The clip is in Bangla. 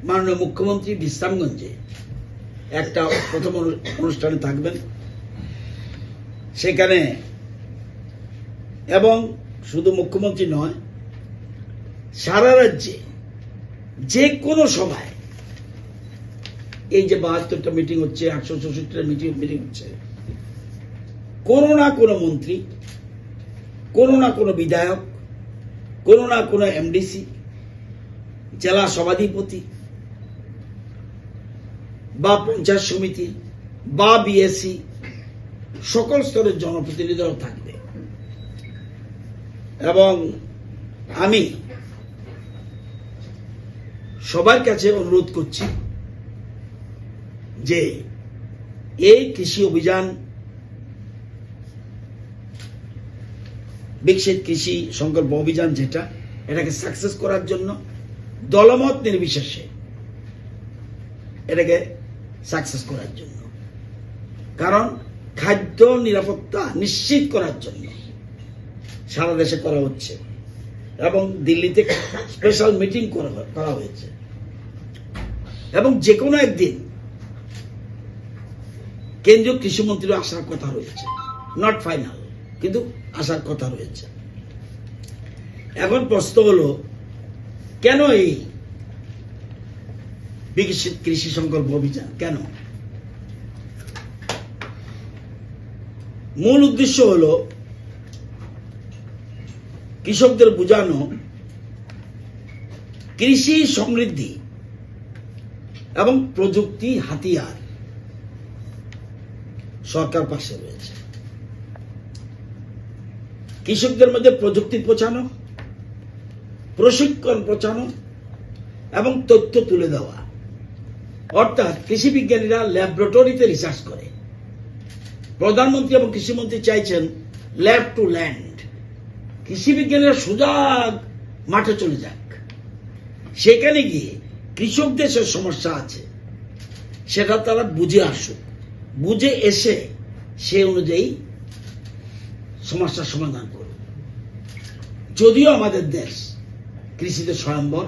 মাননীয় মুখ্যমন্ত্রী বিশ্রামগঞ্জে একটা প্রথম অনুষ্ঠানে থাকবেন। সেখানে এবং শুধু মুখ্যমন্ত্রী নয়, সারা রাজ্যে যে কোনো সভায় এই যে 72টা মিটিং হচ্ছে, 164টা মিটিং হচ্ছে, কোনো না কোনো মন্ত্রী, কোনো না কোনো বিধায়ক, কোনো না কোনো এমডিসি, জেলা সভাধিপতি বা পঞ্চায়েত সমিতি বা বিএসসি, সকল স্তরের জনপ্রতিনিধিরাও থাকবে। এবং আমি সবার কাছে অনুরোধ করছি যে এই কৃষি অভিযান, বিকশিত কৃষি সংকল্প অভিযান যেটা, এটাকে সাকসেস করার জন্য দলমত নির্বিশেষে এটাকে সাকসেস করার জন্য, কারণ খাদ্য নিরাপত্তা নিশ্চিত করার জন্য সারা দেশে করা হচ্ছে এবং দিল্লিতে স্পেশাল মিটিং করা হয়েছে এবং যে কোনো একদিন কেন্দ্রীয় কৃষিমন্ত্রী আসার কথা রয়েছে, নট ফাইনাল, কিন্তু আসার কথা রয়েছে। এখন প্রশ্ন হলো, কেন এই বিকশিত কৃষি সংকল্প অভিযান? কেন? মূল উদ্দেশ্য হলো কৃষকদের বোঝানো কৃষি সমৃদ্ধি এবং প্রযুক্তি হাতিয়ার সরকার পাশে রয়েছে। কৃষকদের মধ্যে প্রযুক্তি পৌঁছানো, প্রশিক্ষণ পৌঁছানো এবং তথ্য তুলে দেওয়া, অর্থাৎ কৃষি বিজ্ঞানীরা ল্যাবরেটরিতে রিসার্চ করে। প্রধানমন্ত্রী এবং কৃষিমন্ত্রী চাইছেন ল্যাব টু ল্যান্ড, কৃষি বিজ্ঞানীরা সোজা মাঠে চলে যাক, সেখানে গিয়ে কৃষকদের যে সমস্যা আছে সেটা তারা বুঝে আসুক, বুঝে এসে সে অনুযায়ী সমস্যার সমাধান করুক। যদিও আমাদের দেশ কৃষিতে স্বয়ম্বর,